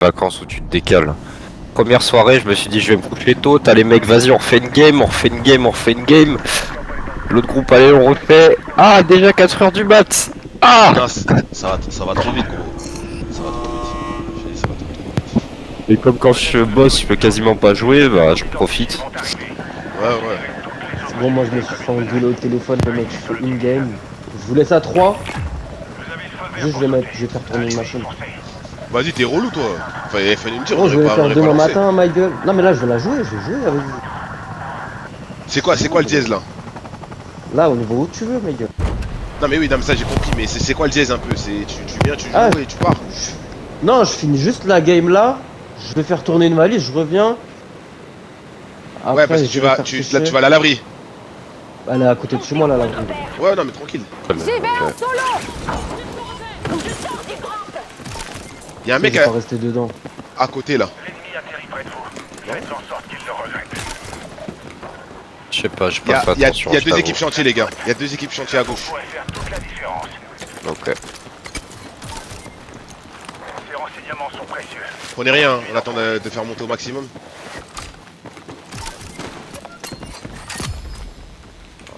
Vacances où tu te décales. Première soirée, je me suis dit je vais me coucher tôt, t'as les mecs vas-y on refait une game, on refait une game, on refait une game. L'autre groupe allez on refait. Ah déjà 4 heures du mat. Ah. Non, ça va trop vite, gros. Ça va trop vite. Je dis, ça va trop vite. Et comme quand je bosse je peux quasiment pas jouer, bah je profite. Ouais. Bon, moi je me suis fait engueuler au téléphone, le mec, je fais une game. Je vous laisse à 3. Juste, je vais faire tourner une machine. Vas-y, t'es relou, toi. Fallait me dire, Bon, je vais le on faire aurait demain pas lancé. matin, ma gueule. Non, mais là, je vais la jouer, je vais jouer avec vous. C'est quoi le dièse là? Là, au niveau où tu veux, ma gueule. Non, mais oui, non, mais ça j'ai compris, mais c'est quoi le dièse un peu? Tu viens, tu joues Ah. et tu pars. Non, je finis juste la game là. Je vais faire tourner une valise, je reviens. Après, Ouais, parce que j'irai là, faire tu sécher. vas à la laverie. Elle est à côté de chez moi, là, la grille. Ouais, non, mais tranquille. J'y vais en solo. Y'a un Je mec vais pas rester dedans. à côté là. L'ennemi atterrit près de vous. Faites en sorte qu'il le regrette. Je sais pas, je Y'a passe pas attention. y a je deux t'avoue. équipes chantier, les gars. Y'a deux équipes chantier à gauche. Pourrait faire toute la différence. Ok. Ces renseignements sont précieux. Prenez rien, hein, on attend de faire monter au maximum.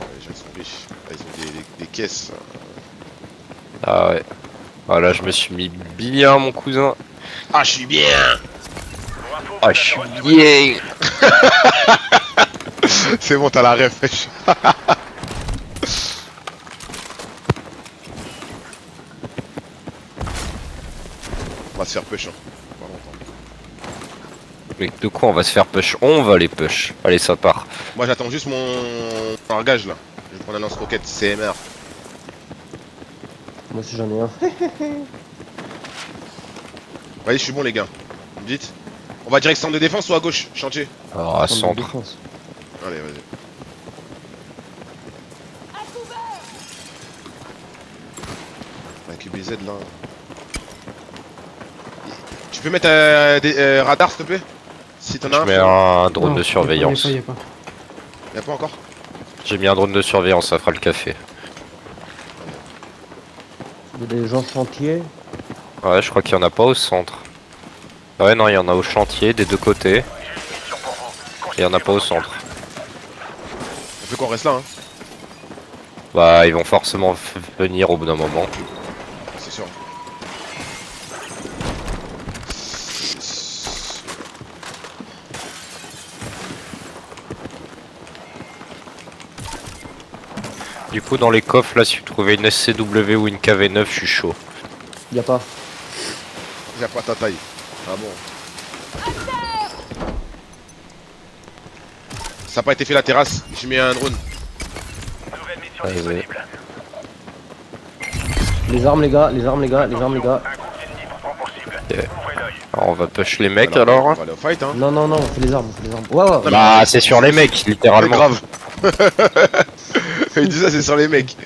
Ah, les gens sont riches. Ah, ils ont des caisses. Ah ouais. Voilà, je me suis mis bien mon cousin. Ah, je suis bien. Pour info, Ah vous je suis avez reçu bien. C'est bon, t'as la ref. wesh. On va se faire push, hein. Pas longtemps. Mais de quoi on va se faire push? On va les push. Allez ça part. Moi, j'attends juste mon largage là. Je vais prendre un lance-roquette CMR. Moi aussi, j'en ai un. Vas-y, je suis bon, les gars. Vous me dites? On va direct centre de défense ou à gauche, chantier? Alors à Centre de centre. défense. Allez, vas-y. Un QBZ là. Tu peux mettre des radars s'il te plaît? Si t'en as Je un. mets un drone Non, de surveillance. Y a pas. Y'a pas encore? J'ai mis un drone de surveillance, ça fera le café. Il y a des gens chantiers. Ouais, je crois qu'il y en a pas au centre. Ouais, non, il y en a au chantier des deux côtés. Et il y en a pas au centre. On fait qu'on reste là, hein. Bah, ils vont forcément venir au bout d'un moment. C'est sûr. Du coup, dans les coffres, là, si vous trouvez une SCW ou une KV9, je suis chaud. Y a pas. Y'a pas ta taille. Ah bon. Ça a pas été fait la terrasse, j'ai mis un drone. nouvelle mission Vas-y. disponible. Les armes, les gars, les armes, les gars, les armes, les gars. Un groupe d'ennemis pourtant possible. Yeah. Ouvrez l'œil. Alors, on va push les mecs Voilà, alors. On va aller au fight, hein. Non, non, non, on fait les armes, on fait les armes. Ouais, ouais. Bah, c'est sur les mecs, littéralement. Grave. Il dit ça, c'est sur les mecs.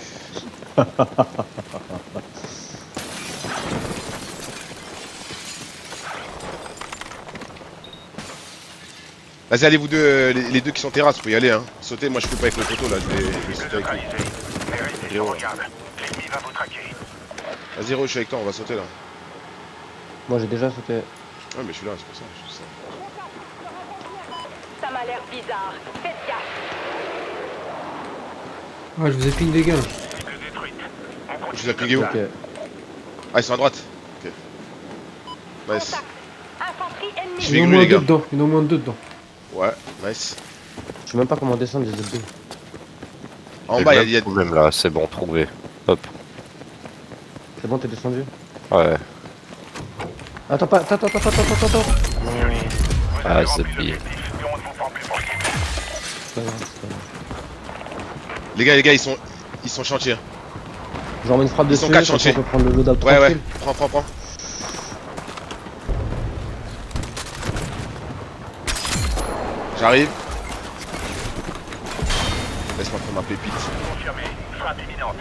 Vas-y, allez vous deux, les deux qui sont terrasse, vous pouvez y aller, hein. Sautez, moi je peux pas avec le poteau là, je vais sauter avec lui. Neutralisé. Vérifiez les regarde. L'ennemi va vous traquer. Vas-y, Ro, je suis avec toi, on va sauter là. Moi, j'ai déjà sauté. Ouais, mais je suis là, c'est pour ça. je suis ça. Ça m'a l'air bizarre. Faites gaffe. Ouais, je vous ai ping des gars. Cible détruite. On Je continue vous ai pingé où? comme ça. Ok. Ah, ils sont à droite. Ok. Nice. Contact. Infanterie ennemie. Je Il vais y en a au où, moins les deux gars? dedans. Il y en a au moins deux dedans. Ouais, nice. Je sais même pas comment descendre des LB. En bas, il y a. Même là, c'est bon, trouvé. Hop. C'est bon, t'es descendu? Ouais. Attends, pas, attends. Ah, Avez c'est rempli plié. l'objectif, mais on ne vous prend plus pour cible. C'est pas grave, c'est pas grave. Les gars, ils sont chantiers. J'en mets une frappe Ils dessus, sont quatre comme ça, on chantiers. peut prendre le loadout Ouais, tranquille. ouais. Prends. J'arrive. Laisse-moi prendre ma pépite. Confirmé. Frappe imminente.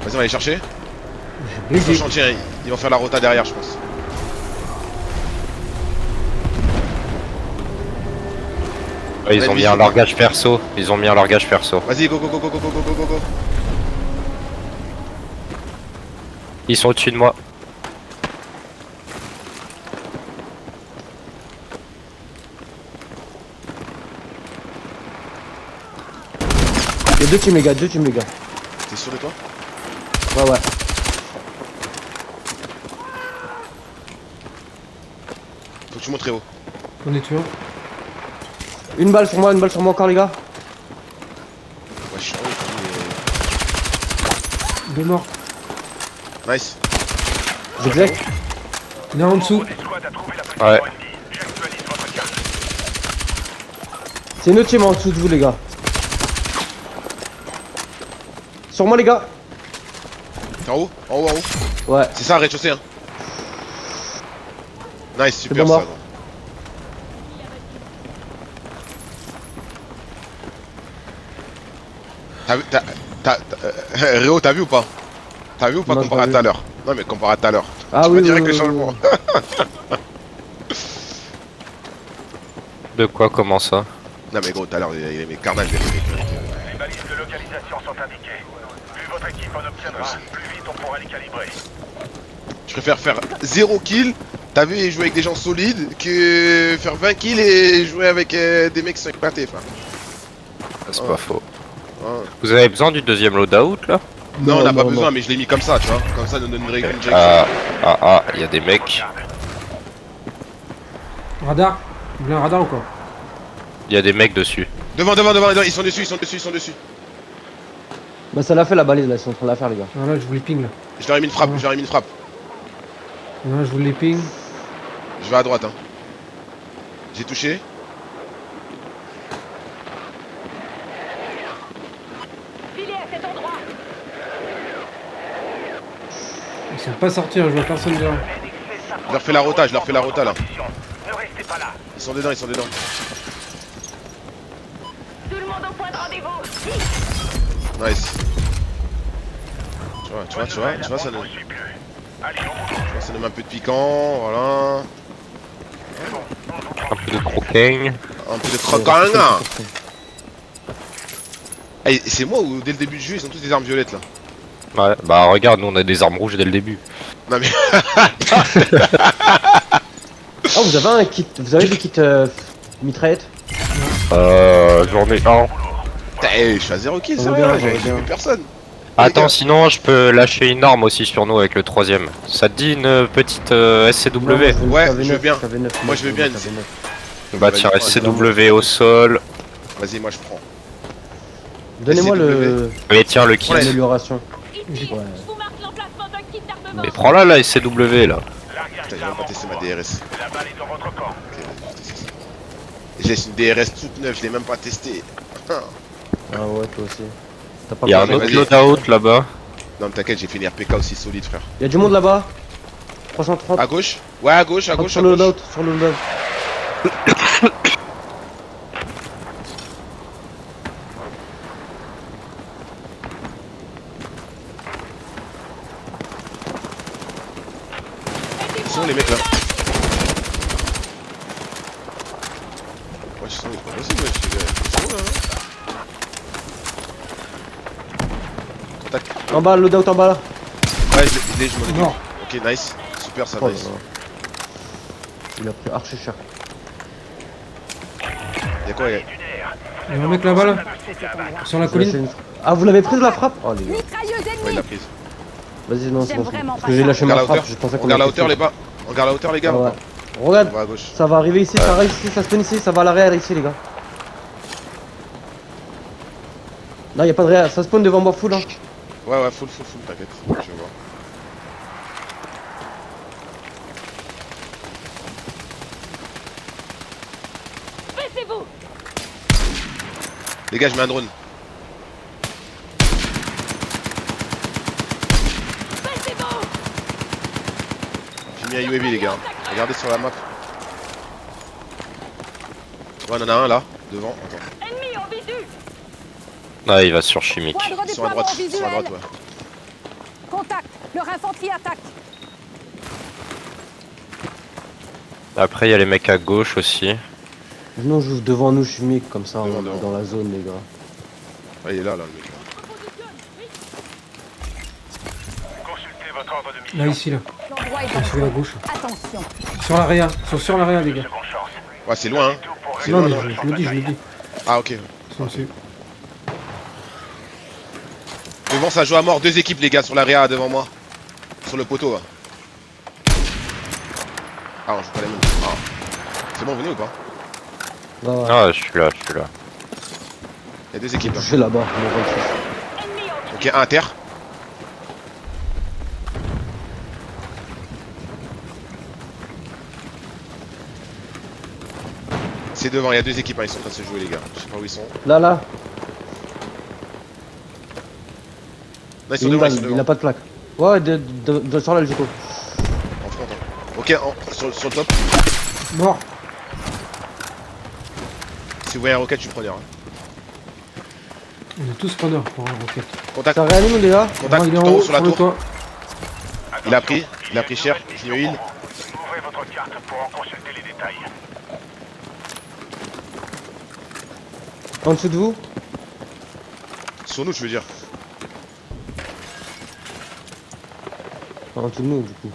Vas-y, on va aller chercher. Les Ils sont gars, chantiers, hein. Ils vont faire la rota derrière, je pense. Ouais, ils ont mis un largage perso. Ils ont mis un largage perso. Vas-y, go. Ils sont au-dessus de moi. Y'a deux teams les gars, deux teams les gars. T'es sûr de toi? Ouais ouais. Faut que tu montes très haut. On est tueur. Une balle sur moi encore les gars. Ouais, je suis en haut. Deux morts. Nice. J'exec. Il est en dessous. L'escouade a trouvé la position Ouais. ennemie. J'actualise votre carte. C'est une autre team en dessous de vous les gars. Sur moi les gars. T'es en haut? En haut, en haut. Ouais. C'est ça, rez-de-chaussée, hein. Nice, super bon ça. mort. Gros. Réo, t'as vu ou pas? T'as vu ou pas Non, comparé pas à vu. tout à l'heure? Non mais comparé à tout à l'heure. Ah Tu oui, vois oui, direct oui, les oui, changements. De quoi, comment ça? Non mais gros, tout à l'heure, il est mes carnage les mecs. Les balises de localisation sont indiquées. Plus votre équipe en obtiendra, plus vite on pourra les calibrer. Je préfère faire 0 kill, t'as vu, et jouer avec des gens solides, que faire 20 kills et jouer avec des mecs qui sont éclatés. Enfin. C'est Ouais. pas faux. Ouais. Vous avez besoin du deuxième loadout là? Non, on n'a pas non, besoin, non. mais je l'ai mis comme ça, tu vois. Comme ça, nous donne une direction. Il y a des mecs. Radar. Vous voulez un radar ou quoi? Il y a des mecs dessus. Devant, ils sont dessus, ils sont dessus. Bah ça l'a fait la balise là, ils sont en train de la faire les gars. Ah là, je vous les ping là. Je leur ai mis une frappe, je leur ai mis une frappe. Ah, je vous les ping. Je vais à droite, hein. J'ai touché. Filez à cet endroit. Ils sont pas sortis, hein, je vois personne dehors. Je leur fais la rota, là. Ne restez pas là. Ils sont dedans. Tout le monde au point de rendez-vous. Nice. Tu vois, ça donne, On ne suit plus. Allez, au bout. ça donne un peu de piquant, voilà. Un peu de croquin. Un peu de croquant. Hey, c'est moi ou dès le début du jeu, ils ont tous des armes violettes là. Ouais, bah regarde, nous on a des armes rouges dès le début. Non mais, Oh vous avez un kit, vous avez des kits mitraillettes? J'en ai un. je suis à 0 kill, On c'est va bien, vrai, on va j'ai bien. vu personne. Attends, Les gars. sinon je peux lâcher une arme aussi sur nous avec le troisième. Ça te dit une petite SCW? Ouais, je veux bien. Moi, je veux bien une- Bah tiens, SCW au sol. Vas-y, moi je prends. Donnez-moi SCW. le... Et tiens le kit. Ouais. l'amélioration. Ici, Ouais. je vous marque l'emplacement d'un kit d'armement. Mais prends-la la SCW là. Largage Putain, j'ai même d'armes pas en testé ma cours. DRS. La balle est dans votre camp. Ok, je vais tester ça. Je laisse une DRS toute neuve, je l'ai même pas testé. Ah ouais toi aussi. T'as pas Il y a un peur. autre vas-y. loadout là-bas. Non mais t'inquiète, j'ai fait une RPK aussi solide frère. Y'a du monde là-bas. 330. À gauche? Ouais, à gauche, à 30 gauche, à sur le gauche. loadout, sur le loadout. Ils sont où, les mecs là? Ouais, ils sont où? C'est pas possible, ouais, les gars. Ils sont où là? Contact. En bas, le loadout en bas là. Ouais, je m'en occupe. Mort. Ok, nice. Super ça, Oh là nice. là. Il a pris archi cher. Y'a quoi? Y'a... Il y a un mec là-bas là. Sur la Je vais lâcher colline. une- Ah vous l'avez prise la frappe? Oh les gars. Mitrailleuse Ouais, il ennemie. l'a prise. Vas-y non c'est J'aime bon. vraiment Parce pas que j'ai ça. lâché Regarde ma la frappe, hauteur. je pensais On qu'on regarde la avait hauteur, pris. les gars. On regarde la hauteur, les gars. Ah ou ouais. pas Regarde, On va à gauche. ça va arriver ici, ça arrive ici, ça spawn ici, ça va à l'arrière ici les gars. Non y'a pas de réel, ça spawn devant moi full hein. Ouais, ouais, full, t'inquiète. Je vais voir. Baissez-vous. Les gars, je mets un drone. Baissez-vous. J'ai mis un UAV, les gars. Regardez sur la map. Ouais, on en a un là, devant. Attends. Ennemi en visu. Ah, il va sur chimique. Point de Ils sont à redéploiement droite, ils sont à visuel. droite, ouais. Contact. Leur infanterie attaque. Après, il y a les mecs à gauche aussi. Sinon j'ouvre devant nous chimique comme ça, on Devant, est devant. dans la zone les gars. Ah, il est là, le mec. Consultez votre ordre de mission. Là, ici là. L'endroit est Je suis à dangereux. gauche. Attention. Sur l'area. Ils sont sur l'area les gars. Seconde chance. Ouais, c'est loin, hein. Tout pour C'est Non loin, mais non je le dis, je le dis. Ah, ok. Ils sont dessus. Devant, ça joue à mort. 2 équipes, les gars, sur l'area devant moi. Sur le poteau, là. Ah, non, je peux pas les mêmes. Ah. C'est bon, venez ou pas? Ouais, ouais. Ah, je suis là, je suis là. Il y a 2 équipes, là. Je suis là-bas, mon 26. Ennemi en Ok, un terre. C'est devant, il y a 2 équipes, hein, ils sont en train de se jouer, les gars. Je sais pas où ils sont. Là, là. Non, ils sont Une devant, balle, ils sont il devant. a pas de plaque. Ouais, sur là, le Joko. En front, hein. Ok, sur le top. Mort. Si vous voyez un rocket, je suis preneur. Hein. On est tous preneurs pour un rocket. Contact, Ça réanime, les gars? contact Non, il est tout en en haut haut, sur la sur le tour. toit. Il a pris cher. Je me heal. Ouvrez votre carte pour en consulter les détails. En dessous de vous? Sur nous, je veux dire. En dessous de nous, du coup.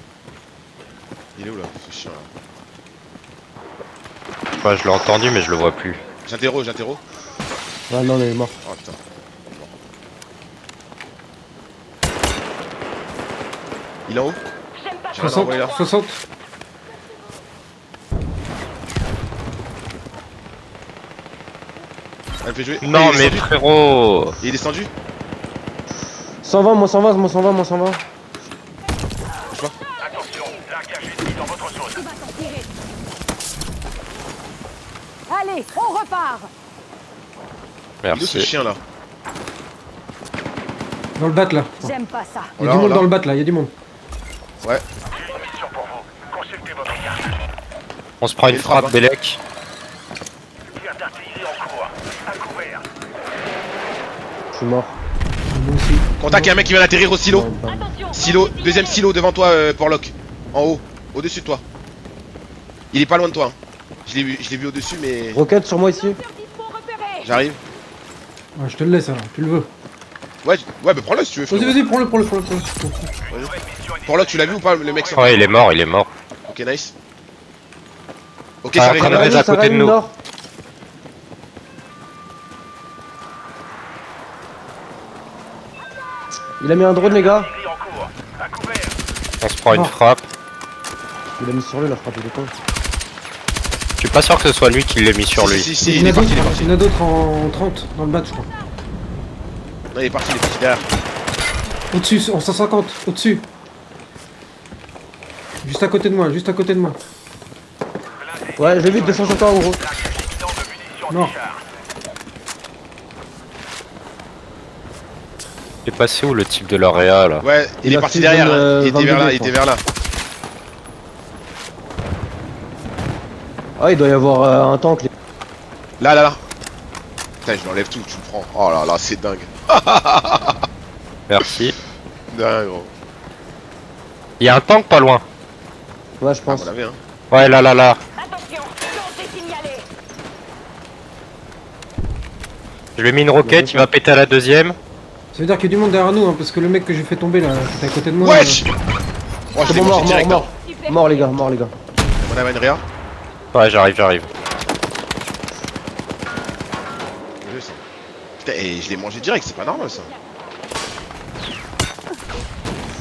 Il est où là, ce chien là? Enfin, je l'ai entendu, mais je le vois plus. J'interro. Ah non, il est mort. Oh putain. Il est en haut? J'aime pas J'ai rien 60, envoyé là. 60. Elle me fait jouer. Non, il est mais descendu. frérot. Il est descendu? 120, moi 120, moi 120, moi 120. Attention, largage ennemi dans votre zone. qui va s'en tirer. Allez, on repart. Il est où ce Merci. chien là? Dans le bat là. J'aime pas ça. Il y a Là, du monde là. dans le bat là, il y a du monde. Ouais. J'ai une mission pour vous. Consultez votre carte. On se prend une Il frappe, frappe, hein. Bélec. Tir d'artillerie en cours. À couvert. Je suis mort. Moi aussi. Contact, il y a un mec qui vient d'atterrir au silo. Non, pas. Attention. Silo, deuxième silo devant toi, Porlock. En haut, au-dessus de toi. Il est pas loin de toi. Hein. Je l'ai vu au-dessus, mais. Rocket sur moi ici. Dispo repéré. J'arrive. Ouais, je te le laisse alors, tu le veux. Ouais, bah prends-le si tu veux. Vas-y, frérot. vas-y, prends-le. Porlock, tu l'as vu ou pas, le mec sur. Ouais, il est mort, il est mort. Ok, nice. Ok, Ah, ça après, régène. réanime. à côté de nous. Nord. Il a mis un drone, les gars. Artillerie en cours. À couvert. On se prend une Mort. frappe. Il a mis sur lui la frappe, il est con. Je suis pas sûr que ce soit lui qui l'ait mis sur lui. Si, Il il y est en a parti, d'autres, il est parti. il y en a d'autres en 30 dans le bat, je crois. Non, il est parti derrière. Au-dessus, en 150, au-dessus. Juste à côté de moi, juste à côté de moi. Ouais, j'ai vu 200 sur toi, en gros. Largage évident de munitions Non. anti-char. Il est passé où le type de l'area là? Ouais, il Il est a parti fait derrière. une, Hein. Il était vers 22, là, il je était vers là. Ah, il doit y avoir un tank. Là. Putain, je l'enlève tout, tu le prends. Oh là là, c'est dingue. Merci. Dingue, gros. Il y a un tank pas loin. Ouais, je Ah, pense. vous l'avez, hein. Ouais, là. Attention, danger signalé. Je lui ai mis une roquette, il va péter à la deuxième. Ça veut dire qu'il y a du monde derrière nous, hein, parce que le mec que j'ai fait tomber là, c'était à côté de moi. Wesh! Oh, je C'est l'ai bon, mangé mort, direct. mort. Super. Mort, les gars, mort, les gars. On avait une réa. Ouais, j'arrive. Mieux, ça. Putain, et je l'ai mangé direct, c'est pas normal ça.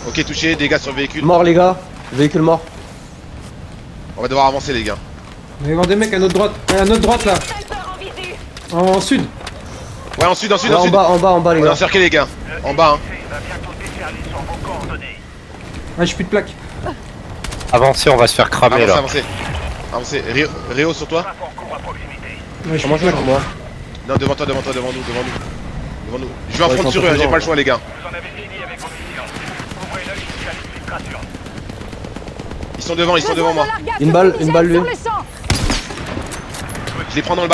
Ok, touché, dégâts sur le véhicule. Mort, les gars. Véhicule mort. On va devoir avancer, les gars. Il va y avoir des mecs à notre droite. À notre droite là, Sniper en visu. en sud. Ouais, en sud, Ouais, en bas, les On est gars. encerclé, les gars. En bas, hein. Il va bientôt déferler sur vos coordonnées. Ah, j'ai plus de plaques. Avancez, on va se faire cramer là. Avancez. Réo sur toi. Frappe en cours à proximité. Ouais, je suis Comment je fais pour moi? Non, devant toi, devant nous. Je vais en Ouais, front ils sur sont eux, hein, présents. j'ai pas le choix, les gars. Vous en avez fini avec vos missions. Ouvrez l'œil jusqu'à l'exfiltration. Ils sont devant moi. Une balle, lui. Sur le champ. Je les prends dans le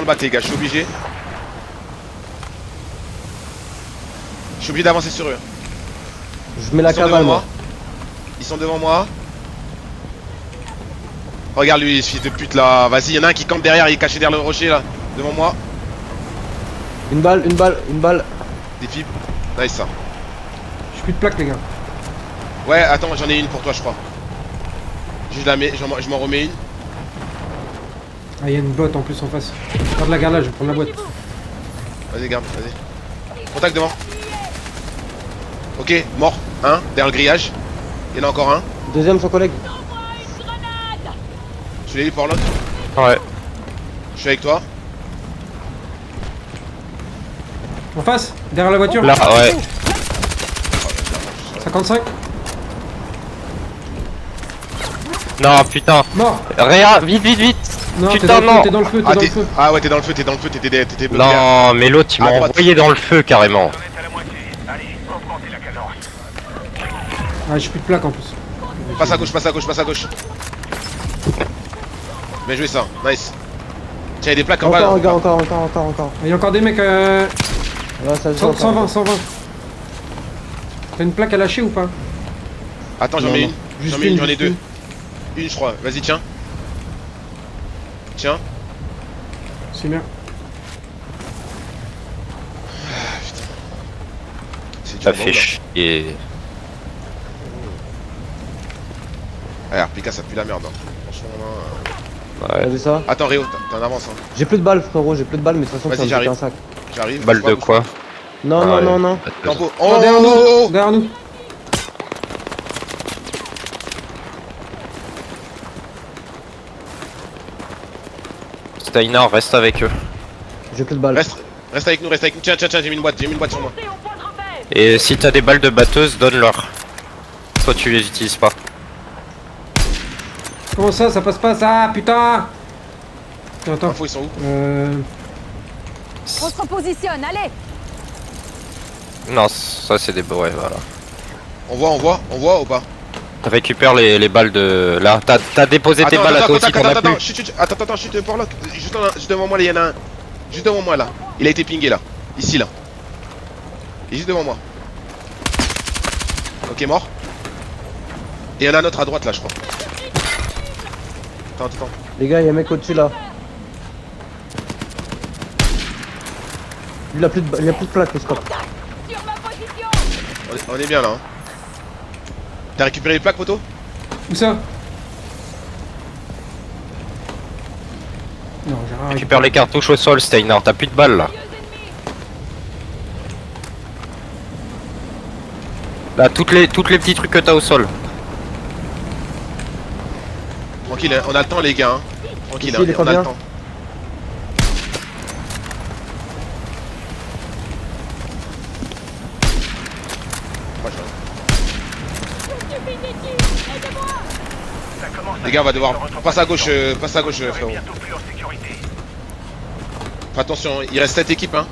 bac, les gars, je suis obligé. Je suis obligé d'avancer sur eux. Je mets la Ils sont devant cavale, moi. moi. Ils sont devant moi. Regarde lui, ce fils de pute là. Vas-y, y'en a un qui campe derrière, il est caché derrière le rocher là. Devant moi. Une balle. Des fibres. Nice ça. J'ai plus de plaques, les gars. Ouais, attends, j'en ai une pour toi, je crois. Je la mets, je m'en remets une. Ah, il y a une botte en plus en face. Garde la garde là, je vais prendre la boîte. Vas-y, garde, vas-y. Contact devant. Ok, mort. Un, derrière le grillage. Il y en a encore un. Deuxième, son collègue. Tu l'as eu par l'autre. Ouais. Je suis avec toi. En face, derrière la voiture. Là, ouais. 55. Non, putain. Mort. Réa, vite, vite, vite. Non, Putain, t'es dans le feu, t'es Ah, dans le feu. ouais, t'es dans le feu, t'es bloqué. Non, mais l'autre, il À m'a droite. envoyé dans le feu, carrément. Vous en êtes à la moitié. Allez, augmentez la cadence. Ah, j'ai plus de plaque en plus. Passe à gauche. Bien joué ça, nice. Tiens, il y a des plaques en bas. Encore, là. encore. Il y a encore des mecs. Là, ça se voit, 120. T'as une plaque à lâcher ou pas? Attends, j'en Non, mets non. une. Juste J'en mets une, une, j'en ai juste deux. Une, je crois. Vas-y, tiens. Tiens. C'est bien. C'est du Ça bon, fait là. chier. Ah, RPK, ça pue la merde. Hein. Franchement, là. T'as vu ça? Attends, Réo, t'en avances. Hein. J'ai plus de balles, frérot, j'ai plus de balles, mais de toute façon, Vas-y, ça me j'arrive. un sac. J'arrive. Balle bouge pas, de bouge quoi? Non, Ah, ouais. non. pas. Tempo. Oh, Oh, derrière oh, nous. oh, oh. Derrière nous. Steiner, reste avec eux. J'ai plus de balles. Reste avec nous. Tiens, j'ai mis une boîte sur moi. Montez au point de repère. Et si t'as des balles de batteuse, donne-leur. Toi, tu les utilises pas. Comment ça passe pas ça? Putain. Attends. Info, ils sont où? On se repositionne, allez. Non, ça c'est des... Ouais, voilà. On voit ou pas? Récupère les balles de... Là, t'as déposé tes balles à toi aussi, t'en as plus. Chut, attends, chut, Porlock. Juste devant moi, il y en a un. Juste devant moi, là. Il a été pingé, là. Ici, là. Il est juste devant moi. Ok, mort. Et il y en a un autre à droite, là, je crois. Attends. Les gars, y'a un mec au-dessus là. Lui, il a plus de plaques, le scope. Sur ma position. On est bien, là. Hein. T'as récupéré les plaques, poteau? Où ça? Non, j'ai rien. Récupère les cartouches au sol, Steiner. T'as plus de balles, là. Là, toutes les petits trucs que t'as au sol. Tranquille, hein, on a le temps, les gars. Hein. Tranquille, Ici, il est on a le combien? temps. Moi, Ça commence à Les gars, on va devoir. dans votre Passe à gauche, position. Vous serez frérot. bientôt plus en sécurité. Fais attention, il reste 7 équipes, hein.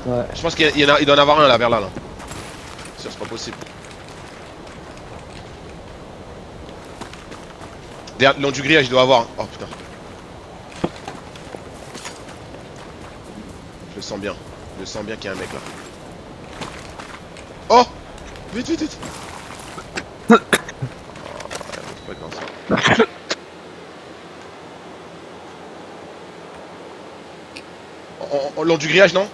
Ouais. Je pense qu'il il doit en avoir un là, vers là. Ça, c'est pas possible. Derrière, le long du grillage, il doit avoir. Oh putain. Je le sens bien. Qu'il y a un mec là. Oh! Vite! Oh, ouais, pas grand, ça. Long du grillage, non?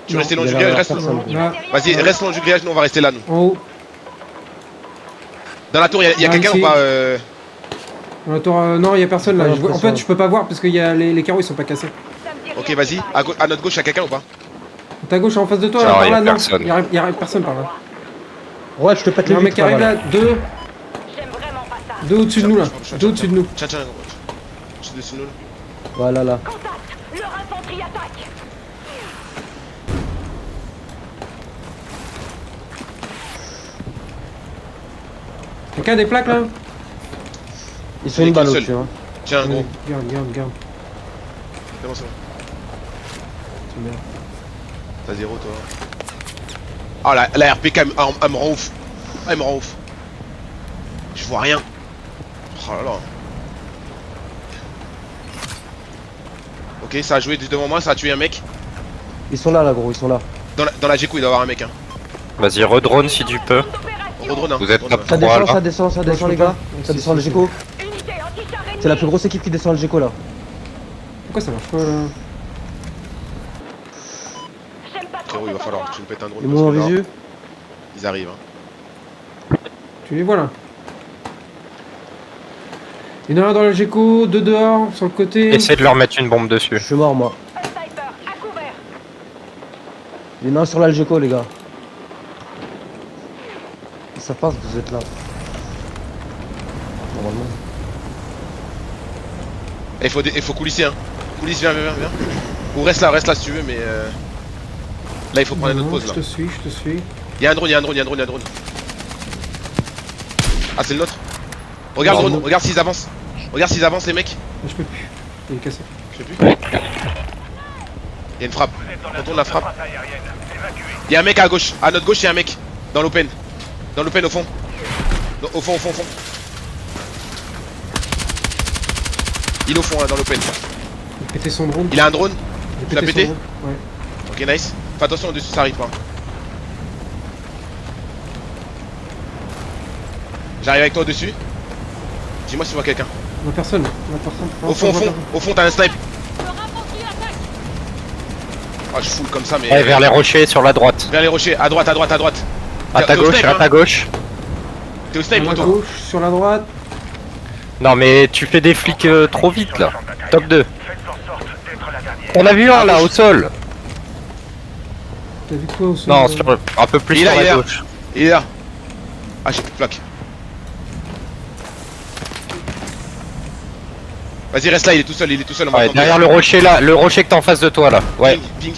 Tu veux rester long il y du a grillage, la reste. personne. Là, Vas-y, reste long du grillage, nous on va rester là, nous. en haut. Dans la tour, il y a Ah, quelqu'un ici. ou pas Dans la tour, non, y a personne là. Ouais, Je vois- en personne. fait, je peux pas voir parce que y a les carreaux ils sont pas cassés. Ça me dit Ok, rien, vas-y. c'est À notre gauche, il y a quelqu'un ou pas? Ta gauche en face de toi, Non, là, par y a là, non. personne. Y a personne par là. Ouais, je te pète Il y les a un mec vitres, qui arrive voilà. là, deux J'aime vraiment pas ça. au-dessus de nous là. Tiens, Deux au-dessus de nous. Tiens. Je suis dessus de nous. Voilà, là. Contact. Leur infanterie attaque. Quelqu'un a des plaques là? Ils sont J'en ai une balle qu'une au-dessus, hein. Tiens, gros. Garde. C'est bon, c'est bon. C'est bien. T'as 0, toi. Ah, la RPK, elle me rend ouf. Elle me rend ouf. Je vois rien. Oh là là. Ok, ça a joué devant moi, ça a tué un mec. Ils sont là, gros, ils sont là. Dans la G-Coup, il doit y avoir un mec. Hein. Vas-y, redrone si tu peux. Redrone, hein. Vous êtes Redrone, pas hein. Ça Trois, descend, là. ça descend, je les peux gars. pas. Ça Si, descend le si, Géco. Unité anti-char ennemie. C'est la plus grosse équipe qui descend le Géco là. Pourquoi ça marche pas là? J'aime pas trop Frérot, il va cet falloir endroit. que tu me pètes un drone. Ils parce m'ont en que là, visu. Ils arrivent. Hein. Tu les vois là? Il y en a un dans le Géco, deux dehors, sur le côté. Essaie de leur mettre une bombe dessus. Je suis mort, moi. Un sniper, à couvert. Il y en a un sur là, le Géco, les gars. savent pas que vous êtes là. Normalement. Et il faut coulisser, hein. Coulisse, viens. Ou reste là si tu veux, mais là il faut prendre une autre Non, pause là. je te suis. Y'a un drone. Ah, c'est le nôtre. Regarde le Non, drone, non. regarde s'ils avancent. Regarde s'ils avancent, les mecs. Ah, je peux plus. Il est cassé. Je sais plus. Y'a une frappe. Retourne la frappe. Y'a un mec à gauche. À notre gauche, y'a un mec. Dans l'open. Au fond. Au fond. Il est au fond, là, dans l'open. Il a pété son drone. Il a un drone. Il a Tu l'as pété son drone. Ouais. Ok, nice. Fais attention au-dessus, ça arrive pas. J'arrive avec toi au-dessus. Dis-moi si tu vois quelqu'un. On a personne. Au fond, t'as un snipe. Ah, je foule comme ça, mais. Ouais, vers les rochers sur la droite. Vers les rochers, à droite. À ta T'es au gauche, snipe, à hein. ta gauche. T'es au Sur snipe, la toi. gauche, sur la droite. Non mais tu fais des flics trop vite là. Top 2. Faites en sorte d'être la dernière. On a vu un là au sol. T'as vu quoi au sol? Non, sur, un peu plus Il est sur là, il est la là. gauche. Il est là. Ah, j'ai plus de plaque. Vas-y, reste là, il est tout seul, on va Ouais, attendre. derrière le rocher là, le rocher que t'as en face de toi là. Ouais. Ping,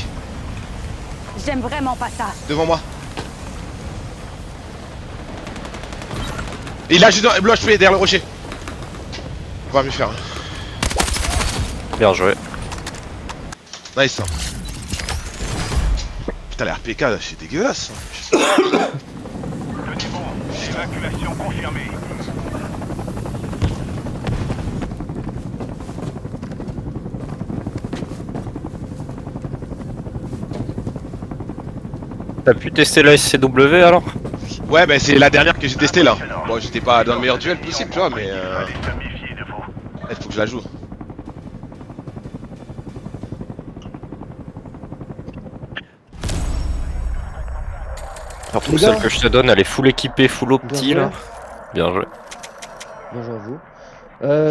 J'aime vraiment pas ça. devant moi. Et il a juste dans bleu HP derrière le rocher. On va mieux faire. Bien joué. Nice. Putain, la RPK là, c'est dégueulasse. Petit bon, évacuation confirmée. T'as pu tester la SCW alors? Ouais, bah c'est la dernière que j'ai testée là. Bon, j'étais pas dans le meilleur duel possible, tu vois, mais Allez se méfier de vous. il faut que je la joue. Surtout Les celle gars. que je te donne, elle est full équipée, full opti Bien là. Bien joué. Bien joué à vous.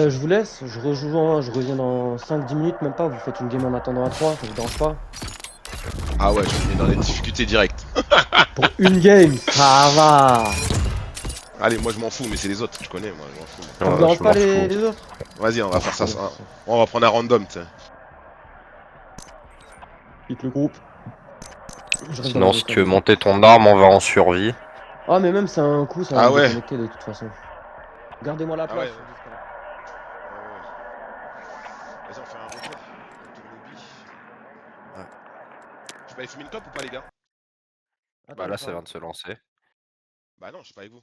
Je vous laisse, je reviens dans 5-10 minutes, même pas, vous faites une game en attendant à 3, ça vous dérange pas? Ah ouais, je me mets dans les difficultés directes. Pour une game, ça va. Allez, moi je m'en fous, mais c'est les autres, je connais, moi je m'en fous. Ça vous Ouais, dérange je pas m'en les, fous. les autres? Vas-y, on va faire ça. On va prendre un random, tu sais. Quitte le groupe. Je reste dans Sinon, le si groupe, tu veux hein. monter ton arme, on va en survie. Ah mais même c'est un coup, ça va Ah me ouais. déconnecter de toute façon. Gardez-moi la Ah place. ouais. Vas-y, on fait un replay. Retour lobby. Ouais. Je peux aller fumer une clope ou pas, les gars? Attends, Bah là, je ça parle. vient de se lancer. Bah non, je suis pas avec vous.